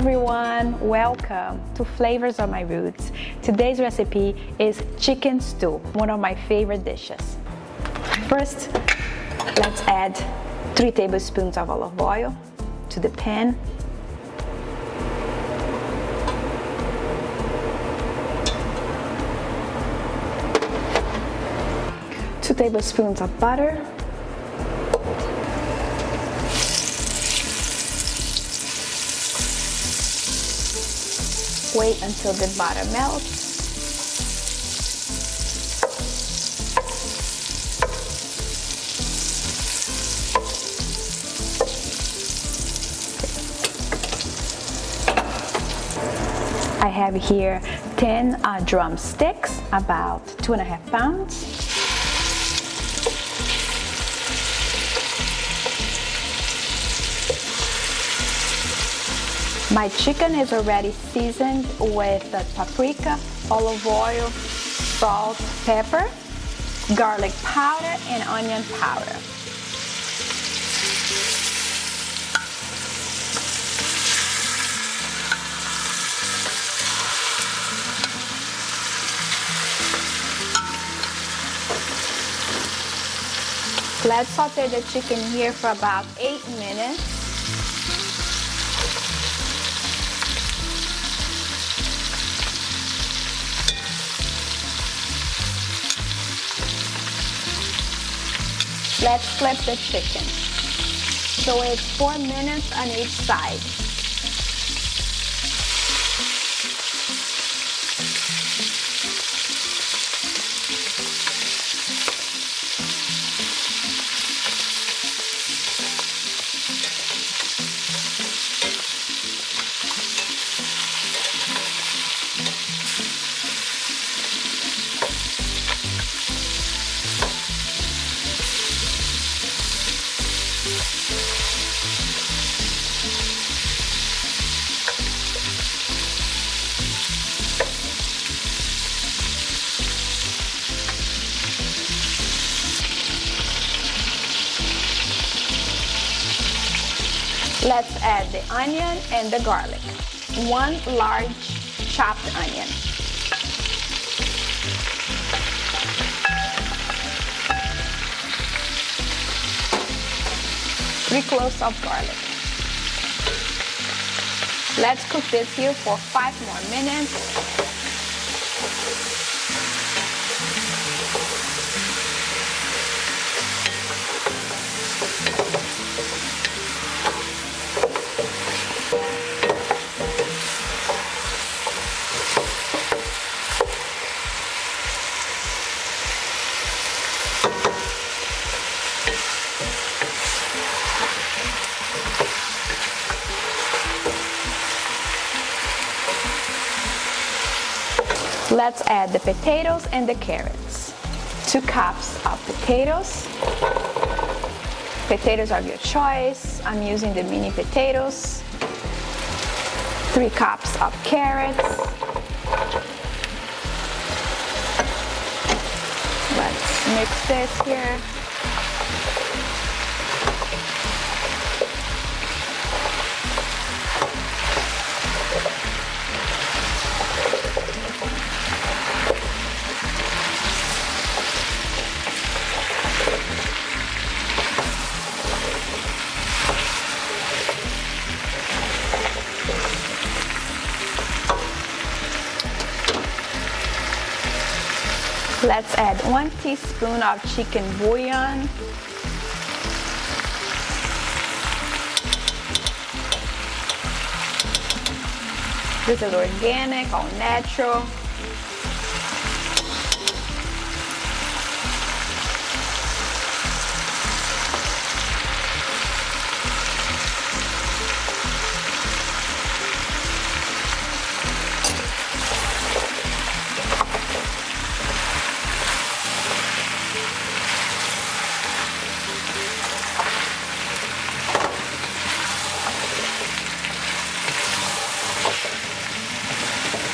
everyone, welcome to Flavors of My Roots. Today's recipe is chicken stew, one of my favorite dishes. First, let's add 3 tablespoons of olive oil to the pan. Two tablespoons of butter. Wait until the butter melts. I have here 10 drumsticks, about 2.5 pounds. My chicken is already seasoned with paprika, olive oil, salt, pepper, garlic powder, and onion powder. Let's saute the chicken here for about 8 minutes. Let's flip the chicken. So it's 4 minutes on each side. Let's add the onion and the garlic. 1 large chopped onion. Three cloves of garlic. Let's cook this here for 5 more minutes. Let's add the potatoes and the carrots. 2 cups of potatoes. Potatoes are your choice. I'm using the mini potatoes. 3 cups of carrots. Let's mix this here. Let's add 1 teaspoon of chicken bouillon. This is organic, all natural.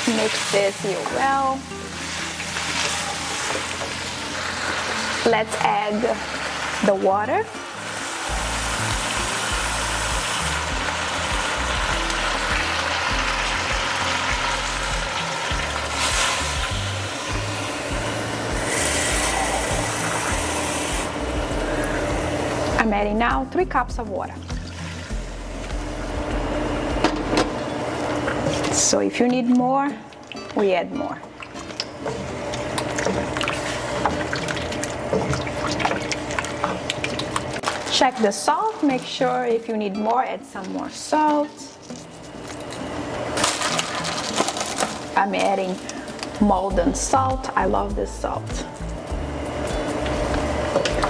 Mix this here well. Let's add the water. I'm adding now 3 cups of water. So if you need more, we add more. Check the salt, make sure if you need more, add some more salt. I'm adding molten salt. I love this salt.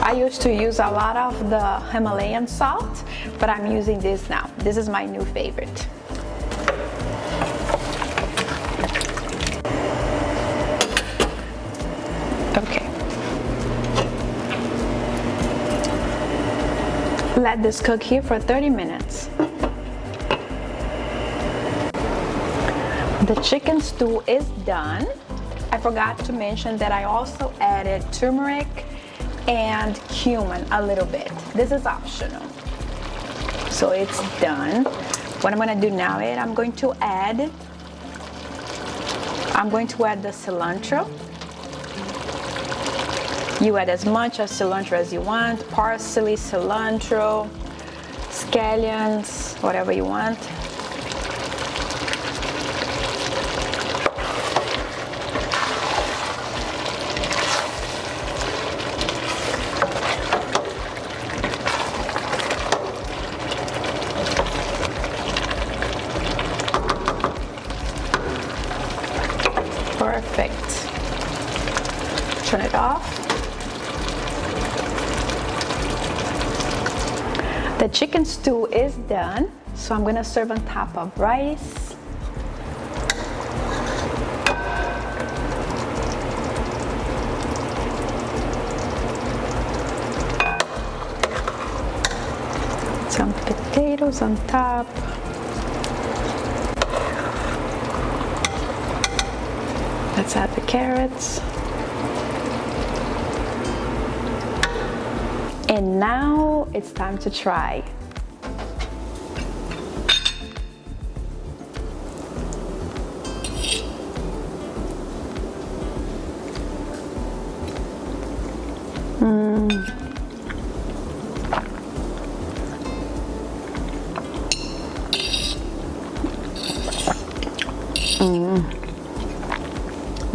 I used to use a lot of the Himalayan salt, but I'm using this now. This is my new favorite. Okay. Let this cook here for 30 minutes. The chicken stew is done. I forgot to mention that I also added turmeric and cumin a little bit. This is optional. So it's done. What I'm gonna do now is I'm going to add the cilantro. You add as much of cilantro as you want, parsley, cilantro, scallions, whatever you want. Perfect. Turn it off. The chicken stew is done, so I'm gonna serve on top of rice. Some potatoes on top. Let's add the carrots. And now it's time to try.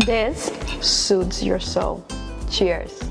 This soothes your soul. Cheers.